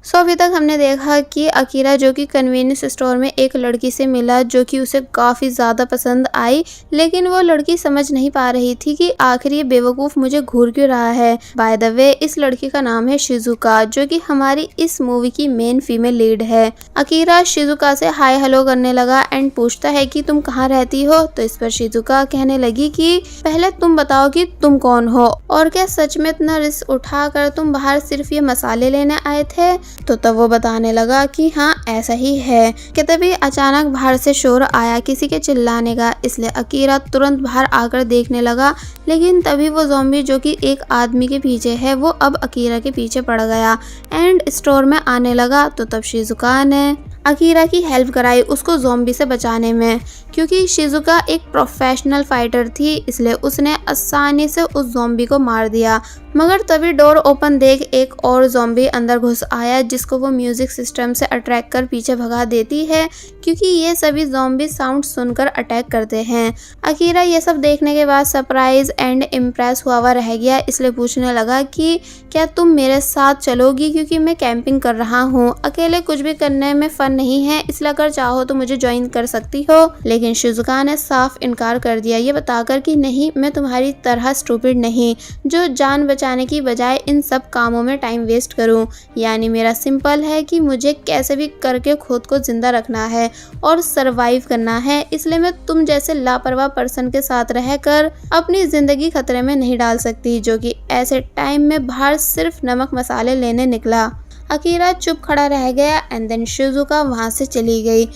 अभी तक हमने देखा कि अकीरा जो कि कन्वीनियंस स्टोर में एक लड़की से मिला जो कि उसे काफ़ी ज़्यादा पसंद आई, लेकिन वो लड़की समझ नहीं पा रही थी कि आखिर ये बेवकूफ़ मुझे घूर क्यों रहा है। बाय द वे इस लड़की का नाम है शिजुका, जो कि हमारी इस मूवी की मेन फीमेल लीड है। अकीरा शिजुका से हाय हेलो करने लगा एंड पूछता है कि तुम कहाँ रहती हो, तो इस पर शिजुका कहने लगी कि पहले तुम बताओ कि तुम कौन हो और क्या सच में इतना रिस्क उठाकर तुम बाहर सिर्फ ये मसाले लेने आए थे। तो तब वो बताने लगा कि हाँ ऐसा ही है कि तभी अचानक बाहर से शोर आया किसी के चिल्लाने का, इसलिए अकीरा तुरंत बाहर आकर देखने लगा। लेकिन तभी वो ज़ॉम्बी जो कि एक आदमी के पीछे है वो अब अकीरा के पीछे पड़ गया एंड स्टोर में आने लगा। तो तब शिजुका ने अकीरा की हेल्प कराई उसको ज़ॉम्बी से बचाने में, क्योंकि शिजुका एक प्रोफेशनल फाइटर थी, इसलिए उसने आसानी से उस ज़ॉम्बी को मार दिया। मगर तभी डोर ओपन देख एक और ज़ॉम्बी अंदर घुस आया जिसको वो म्यूजिक सिस्टम से अट्रैक्ट कर पीछे भगा देती है, क्योंकि ये सभी ज़ॉम्बी साउंड सुनकर अटैक करते हैं। अकीरा ये सब देखने के बाद सरप्राइज एंड इम्प्रेस हुआ रह गया, इसलिए पूछने लगा कि क्या तुम मेरे साथ चलोगी, क्योंकि मैं कैंपिंग कर रहा हूँ, अकेले कुछ भी करने में फन नहीं है, इसलिए अगर चाहो तो मुझे ज्वाइन कर सकती हो। लेकिन शिजुका ने साफ इनकार कर दिया, ये बताकर कि नहीं मैं तुम्हारी तरह स्टूपिड नहीं जो जान बचाने की बजाय इन सब कामों में टाइम वेस्ट करूं। यानी मेरा सिंपल है कि मुझे कैसे भी करके खुद को जिंदा रखना है और सरवाइव करना है, इसलिए मैं तुम जैसे लापरवाह पर्सन के साथ रहकर अपनी जिंदगी खतरे में नहीं डाल सकती, जो कि ऐसे टाइम में बाहर सिर्फ नमक मसाले लेने निकला। अकीरा चुप खड़ा रह गया एंड देन शिजुका वहां से चली गई।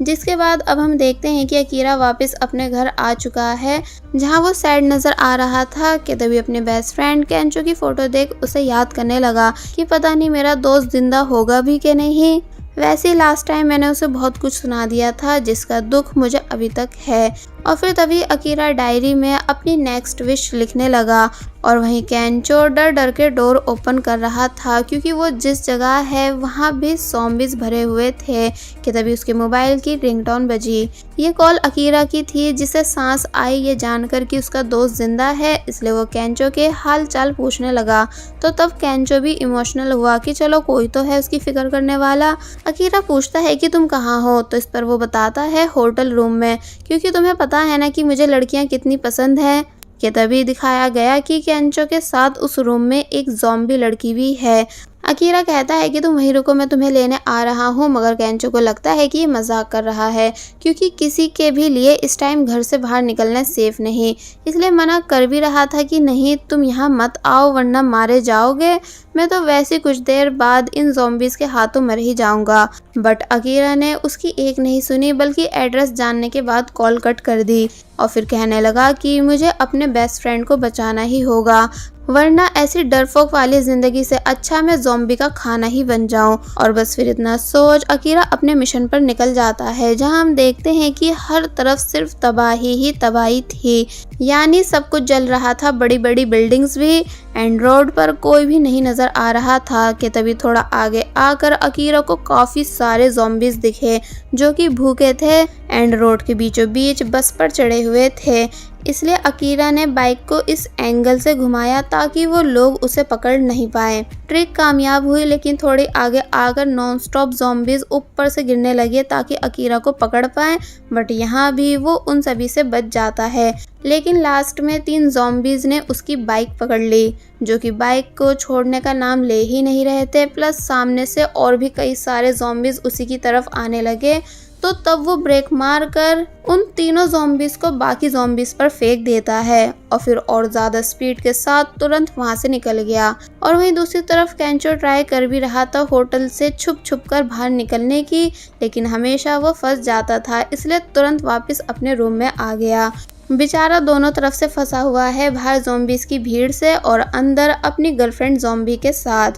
जिसके बाद अब हम देखते हैं कि अकीरा वापस अपने घर आ चुका है, जहां वो सैड नजर आ रहा था कि तभी अपने बेस्ट फ्रेंड केंचो की फोटो देख उसे याद करने लगा कि पता नहीं मेरा दोस्त जिंदा होगा भी कि नहीं। वैसे लास्ट टाइम मैंने उसे बहुत कुछ सुना दिया था जिसका दुख मुझे अभी तक है। और फिर तभी अकीरा डायरी में अपनी नेक्स्ट विश लिखने लगा और वहीं केंचो डर डर के डोर ओपन कर रहा था, क्योंकि वो जिस जगह है वहाँ भी ज़ॉम्बीज़ भरे हुए थे कि तभी उसके मोबाइल की रिंगटोन बजी। ये कॉल अकीरा की थी, जिसे सांस आई ये जानकर कि उसका दोस्त जिंदा है, इसलिए वो केंचो के हाल चाल पूछने लगा। तो तब केंचो भी इमोशनल हुआ कि चलो कोई तो है उसकी फिक्र करने वाला। अकीरा पूछता है कि तुम कहाँ हो, तो इस पर वो बताता है होटल रूम में, क्योंकि तुम्हें पता है ना कि मुझे लड़कियां कितनी पसंद है। कि तभी दिखाया गया कि केंचो के साथ उस रूम में एक ज़ॉम्बी लड़की भी है। अकीरा कहता है कि तुम वहीं रुको मैं तुम्हें लेने आ रहा हूँ, मगर केंचो को लगता है कि ये मजाक कर रहा है, क्योंकि किसी के भी लिए इस टाइम घर से बाहर निकलना सेफ नहीं, इसलिए मना कर भी रहा था कि नहीं तुम यहाँ मत आओ वरना मारे जाओगे, मैं तो वैसे कुछ देर बाद इन ज़ॉम्बीज़ के हाथों मर ही जाऊंगा। बट अकीरा ने उसकी एक नहीं सुनी, बल्कि एड्रेस जानने के बाद कॉल कट कर दी और फिर कहने लगा कि मुझे अपने बेस्ट फ्रेंड को बचाना ही होगा, वरना ऐसी डरपोक वाली जिंदगी से अच्छा मैं ज़ॉम्बी का खाना ही बन जाऊं। और बस फिर इतना सोच अकीरा अपने मिशन पर निकल जाता है, जहां हम देखते हैं कि हर तरफ सिर्फ तबाही ही तबाही थी, यानी सब कुछ जल रहा था, बड़ी बड़ी बिल्डिंग्स भी, एंड रोड पर कोई भी नहीं नजर आ रहा था। कि तभी थोड़ा आगे आकर अकीरा को काफी सारे ज़ॉम्बीज़ दिखे जो कि भूखे थे एंड रोड के बीचों बीच बस पर चढ़े हुए थे, इसलिए अकीरा ने बाइक को इस एंगल से घुमाया ताकि वो लोग उसे पकड़ नहीं पाए। ट्रिक कामयाब हुई, लेकिन थोड़ी आगे आकर नॉन स्टॉप ज़ॉम्बीज़ ऊपर से गिरने लगे ताकि अकीरा को पकड़ पाए, बट यहाँ भी वो उन सभी से बच जाता है। लेकिन लास्ट में 3 ज़ॉम्बीज़ ने उसकी बाइक पकड़ ली, जो कि बाइक को छोड़ने का नाम ले ही नहीं रहे थे, प्लस सामने से और भी कई सारे ज़ॉम्बीज़ उसी की तरफ आने लगे। तो तब वो ब्रेक मार कर उन तीनों ज़ॉम्बीज़ को बाकी ज़ॉम्बीज़ पर फेंक देता है और फिर और ज़्यादा स्पीड के साथ तुरंत वहाँ से निकल गया। और वहीं दूसरी तरफ केंचो ट्राई कर भी रहा था होटल से छुप छुप कर बाहर निकलने की, लेकिन हमेशा वो फंस जाता था, इसलिए तुरंत वापस अपने रूम में आ गया। बेचारा दोनों तरफ से फंसा हुआ है, बाहर ज़ॉम्बीज़ की भीड़ से और अंदर अपनी गर्लफ्रेंड ज़ॉम्बी के साथ,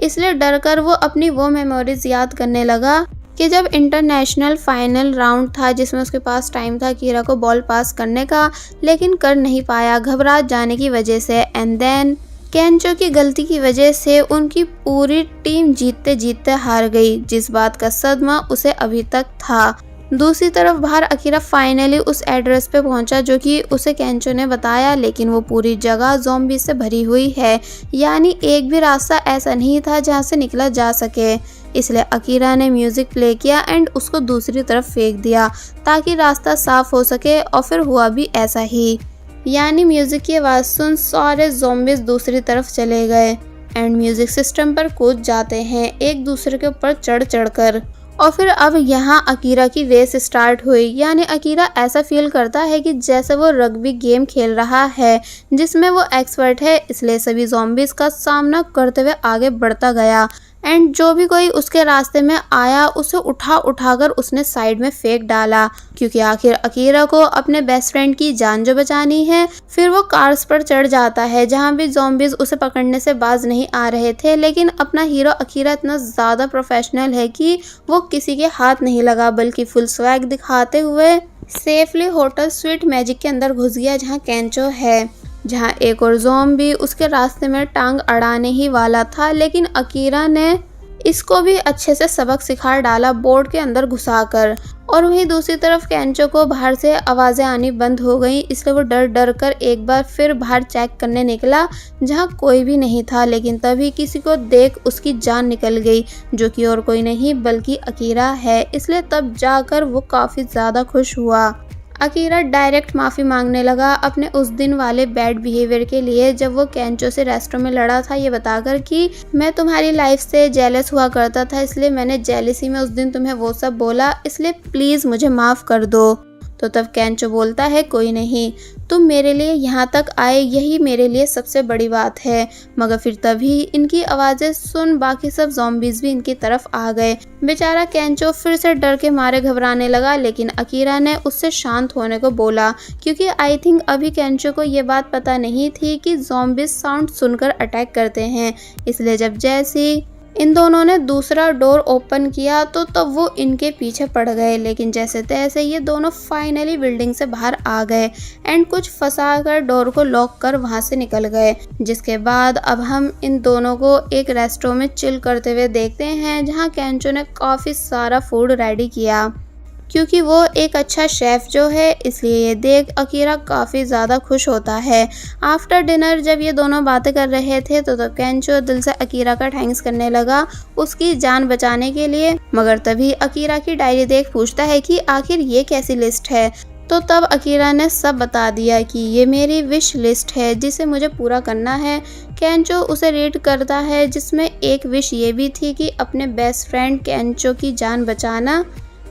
इसलिए डर कर वो अपनी वो मेमोरीज याद करने लगा कि जब इंटरनेशनल फाइनल राउंड था जिसमें उसके पास टाइम था अकीरा को बॉल पास करने का, लेकिन कर नहीं पाया घबरा जाने की वजह से। एंड देन केंचो की गलती की वजह से उनकी पूरी टीम जीतते जीतते हार गई, जिस बात का सदमा उसे अभी तक था। दूसरी तरफ बाहर अकीरा फाइनली उस एड्रेस पे पहुंचा जो कि उसे केंचो ने बताया, लेकिन वो पूरी जगह ज़ॉम्बी से भरी हुई है, यानी एक भी रास्ता ऐसा नहीं था जहां से निकला जा सके। इसलिए अकीरा ने म्यूजिक प्ले किया एंड उसको दूसरी तरफ फेंक दिया ताकि रास्ता साफ हो सके, और फिर हुआ भी ऐसा ही, यानी म्यूजिक की आवाज़ सुन सारे ज़ॉम्बीज दूसरी तरफ चले गए एंड म्यूजिक सिस्टम पर कूद जाते हैं एक दूसरे के ऊपर चढ़ चढ़ कर। और फिर अब यहाँ अकीरा की रेस स्टार्ट हुई, यानी अकीरा ऐसा फील करता है कि जैसे वो रग्बी गेम खेल रहा है जिसमें वो एक्सपर्ट है, इसलिए सभी ज़ॉम्बीज का सामना करते हुए आगे बढ़ता गया एंड जो भी कोई उसके रास्ते में आया उसे उठा उठाकर उसने साइड में फेंक डाला, क्योंकि आखिर अकीरा को अपने बेस्ट फ्रेंड की जान जो बचानी है। फिर वो कार्स पर चढ़ जाता है जहां भी ज़ॉम्बीज उसे पकड़ने से बाज नहीं आ रहे थे, लेकिन अपना हीरो अकीरा इतना ज़्यादा प्रोफेशनल है कि वो किसी के हाथ नहीं लगा, बल्कि फुल स्वैग दिखाते हुए सेफली होटल स्वीट मैजिक के अंदर घुस गया जहाँ केंचो है, जहां एक और ज़ॉम्बी उसके रास्ते में टांग अड़ाने ही वाला था, लेकिन अकीरा ने इसको भी अच्छे से सबक सिखा डाला बोर्ड के अंदर घुसाकर। और वहीं दूसरी तरफ केंचो को बाहर से आवाज़ें आनी बंद हो गई, इसलिए वो डर डर कर एक बार फिर बाहर चेक करने निकला जहां कोई भी नहीं था, लेकिन तभी किसी को देख उसकी जान निकल गई, जो कि और कोई नहीं बल्कि अकीरा है। इसलिए तब जाकर वो काफ़ी ज़्यादा खुश हुआ। अकीरा डायरेक्ट माफ़ी मांगने लगा अपने उस दिन वाले बैड बिहेवियर के लिए, जब वो केंचो से रेस्टोरेंट में लड़ा था, ये बताकर कि मैं तुम्हारी लाइफ से जेलस हुआ करता था, इसलिए मैंने जेलसी में उस दिन तुम्हें वो सब बोला, इसलिए प्लीज़ मुझे माफ़ कर दो। तो तब केंचो बोलता है कोई नहीं, तुम मेरे लिए यहाँ तक आए यही मेरे लिए सबसे बड़ी बात है। मगर फिर तभी इनकी आवाज़ें सुन बाकी सब ज़ॉम्बीज भी इनकी तरफ आ गए। बेचारा केंचो फिर से डर के मारे घबराने लगा, लेकिन अकीरा ने उससे शांत होने को बोला, क्योंकि आई थिंक अभी केंचो को ये बात पता नहीं थी कि ज़ॉम्बीज साउंड सुनकर अटैक करते हैं। इसलिए जब जैसे इन दोनों ने दूसरा डोर ओपन किया तो तब वो इनके पीछे पड़ गए, लेकिन जैसे तैसे ये दोनों फाइनली बिल्डिंग से बाहर आ गए एंड कुछ फंसा कर डोर को लॉक कर वहां से निकल गए। जिसके बाद अब हम इन दोनों को एक रेस्टोरेंट में चिल करते हुए देखते हैं, जहां केंचो ने काफ़ी सारा फूड रेडी किया, क्योंकि वो एक अच्छा शेफ़ जो है, इसलिए ये देख अकीरा काफ़ी ज़्यादा खुश होता है। आफ्टर डिनर जब ये दोनों बातें कर रहे थे तो तब केंचो दिल से अकीरा का थैंक्स करने लगा उसकी जान बचाने के लिए। मगर तभी अकीरा की डायरी देख पूछता है कि आखिर ये कैसी लिस्ट है। तो तब अकीरा ने सब बता दिया कि ये मेरी विश लिस्ट है जिसे मुझे पूरा करना है। केंचो उसे रीड करता है, जिसमें एक विश ये भी थी कि अपने बेस्ट फ्रेंड केंचो की जान बचाना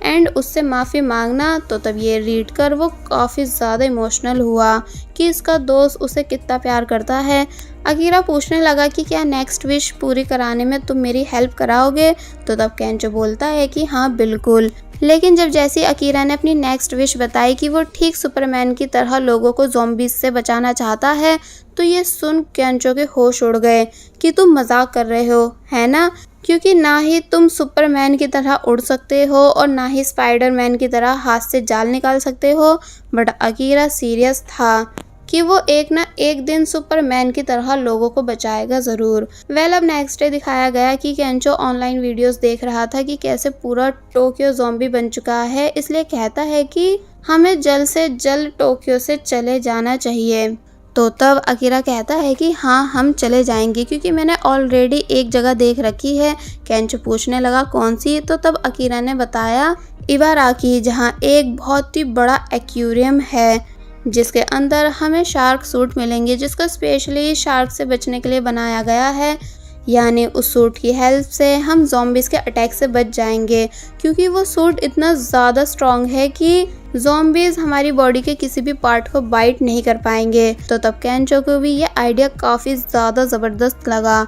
एंड उससे माफ़ी मांगना। तो तब ये रीड कर वो काफ़ी ज़्यादा इमोशनल हुआ कि इसका दोस्त उसे कितना प्यार करता है। अकीरा पूछने लगा कि क्या नेक्स्ट विश पूरी कराने में तुम मेरी हेल्प कराओगे। तो तब केंचो बोलता है कि हाँ बिल्कुल। लेकिन जब जैसे अकीरा ने अपनी नेक्स्ट विश बताई कि वो ठीक सुपरमैन की तरह लोगों को ज़ॉम्बीज से बचाना चाहता है, तो ये सुन केंचो के होश उड़ गए कि तुम मजाक कर रहे हो, है ना, क्योंकि ना ही तुम सुपरमैन की तरह उड़ सकते हो और ना ही स्पाइडरमैन की तरह हाथ से जाल निकाल सकते हो। बट अकीरा सीरियस था कि वो एक ना एक दिन सुपरमैन की तरह लोगों को बचाएगा ज़रूर। अब नेक्स्ट डे दिखाया गया कि केंचो ऑनलाइन वीडियोस देख रहा था कि कैसे पूरा टोक्यो ज़ॉम्बी बन चुका है, इसलिए कहता है कि हमें जल्द से जल्द टोक्यो से चले जाना चाहिए। तो तब अकीरा कहता है कि हाँ हम चले जाएंगे, क्योंकि मैंने ऑलरेडी एक जगह देख रखी है। केंचो पूछने लगा कौन सी। तो तब अकीरा ने बताया इबाराकी, जहाँ एक बहुत ही बड़ा एक्वेरियम है जिसके अंदर हमें शार्क सूट मिलेंगे, जिसको स्पेशली शार्क से बचने के लिए बनाया गया है। यानी उस सूट की हेल्प से हम ज़ॉम्बीज़ के अटैक से बच जाएंगे, क्योंकि वो सूट इतना ज़्यादा स्ट्रॉन्ग है कि ज़ॉम्बीज़ हमारी बॉडी के किसी भी पार्ट को बाइट नहीं कर पाएंगे। तो तब केंचो को भी ये आइडिया काफ़ी ज़्यादा ज़बरदस्त लगा।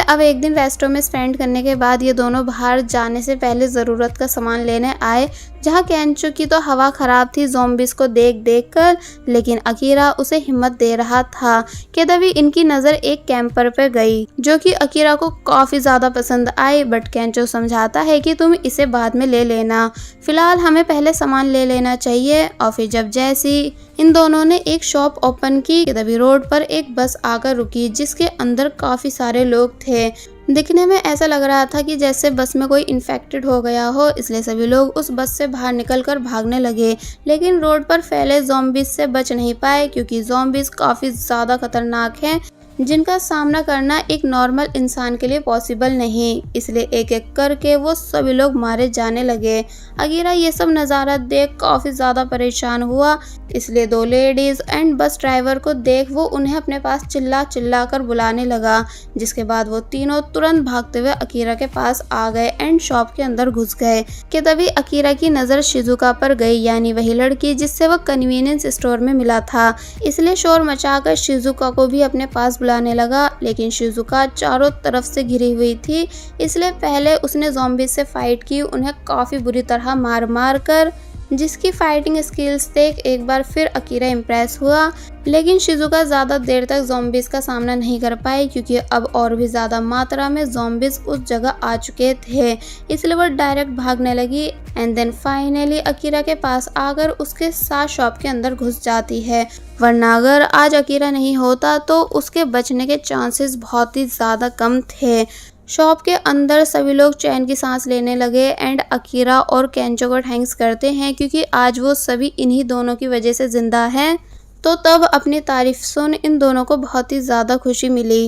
अब एक दिन रेस्टोरेंट में स्पेंड करने के बाद ये दोनों बाहर जाने से पहले ज़रूरत का सामान लेने आए, जहाँ केंचो की तो हवा ख़राब थी ज़ॉम्बीज़ को देख देख कर, लेकिन अकीरा उसे हिम्मत दे रहा था कि तभी इनकी नज़र एक कैंपर पर गई, जो कि अकीरा को काफ़ी ज़्यादा पसंद आई। बट केंचो समझाता है कि तुम इसे बाद में ले लेना, फ़िलहाल हमें पहले सामान ले लेना चाहिए। और फिर जब जैसी इन दोनों ने एक शॉप ओपन की, तभी रोड पर एक बस आकर रुकी, जिसके अंदर काफ़ी सारे लोग थे। दिखने में ऐसा लग रहा था कि जैसे बस में कोई इन्फेक्टेड हो गया हो, इसलिए सभी लोग उस बस से बाहर निकलकर भागने लगे। लेकिन रोड पर फैले ज़ॉम्बीज़ से बच नहीं पाए क्योंकि ज़ॉम्बीज़ काफ़ी ज़्यादा खतरनाक हैं, जिनका सामना करना एक नॉर्मल इंसान के लिए पॉसिबल नहीं। इसलिए एक एक करके वो सभी लोग मारे जाने लगे। अकीरा ये सब नज़ारा देख काफ़ी ज़्यादा परेशान हुआ, इसलिए 2 लेडीज़ एंड बस ड्राइवर को देख वो उन्हें अपने पास चिल्ला चिल्ला कर बुलाने लगा, जिसके बाद वो तीनों तुरंत भागते हुए अकीरा के पास आ गए एंड शॉप के अंदर घुस गए कि तभी अकीरा की नज़र शिजुका पर गई, यानी वही लड़की जिससे वो कन्वीनियंस स्टोर में मिला था। इसलिए शोर मचाकर शिजुका को भी अपने पास बुलाने लगा, लेकिन शिजुका चारों तरफ से घिरी हुई थी। इसलिए पहले उसने ज़ॉम्बी से फाइट की, उन्हें काफ़ी बुरी तरह मार मार कर, जिसकी फाइटिंग स्किल्स देख एक बार फिर अकीरा इम्प्रेस हुआ। लेकिन शिजुका ज़्यादा देर तक ज़ॉम्बीज़ का सामना नहीं कर पाई क्योंकि अब और भी ज़्यादा मात्रा में ज़ॉम्बीज़ उस जगह आ चुके थे। इसलिए वो डायरेक्ट भागने लगी एंड देन फाइनली अकीरा के पास आकर उसके साथ शॉप के अंदर घुस जाती है। वरना अगर आज अकीरा नहीं होता तो उसके बचने के चांसेस बहुत ही ज़्यादा कम थे। शॉप के अंदर सभी लोग चैन की सांस लेने लगे एंड अकीरा और केंचो को थैंक्स करते हैं क्योंकि आज वो सभी इन्हीं दोनों की वजह से ज़िंदा हैं। तो तब अपनी तारीफ सुन इन दोनों को बहुत ही ज़्यादा खुशी मिली।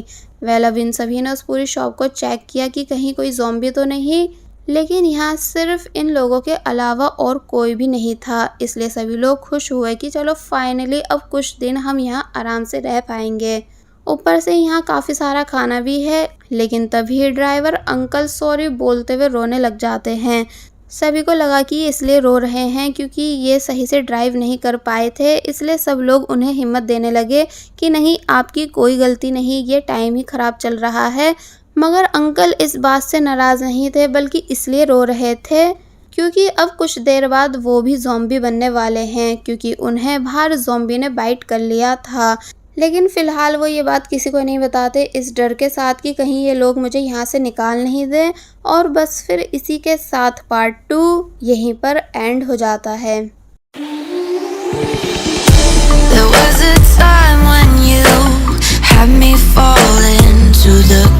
अब इन सभी ने उस पूरी शॉप को चेक किया कि कहीं कोई ज़ॉम्बी तो नहीं, लेकिन यहाँ सिर्फ इन लोगों के अलावा और कोई भी नहीं था। इसलिए सभी लोग खुश हुए कि चलो फाइनली अब कुछ दिन हम यहाँ आराम से रह पाएंगे। ऊपर से यहाँ काफ़ी सारा खाना भी है। लेकिन तभी ड्राइवर अंकल सॉरी बोलते हुए रोने लग जाते हैं। सभी को लगा कि ये इसलिए रो रहे हैं क्योंकि ये सही से ड्राइव नहीं कर पाए थे, इसलिए सब लोग उन्हें हिम्मत देने लगे कि नहीं आपकी कोई गलती नहीं, ये टाइम ही ख़राब चल रहा है। मगर अंकल इस बात से नाराज़ नहीं थे, बल्कि इसलिए रो रहे थे क्योंकि अब कुछ देर बाद वो भी ज़ॉम्बी बनने वाले हैं, क्योंकि उन्हें बाहर ज़ॉम्बी ने बाइट कर लिया था। लेकिन फ़िलहाल वो ये बात किसी को नहीं बताते, इस डर के साथ कि कहीं ये लोग मुझे यहाँ से निकाल नहीं दें। और बस फिर इसी के साथ पार्ट 2 यहीं पर एंड हो जाता है। There was a time when you had me falling to the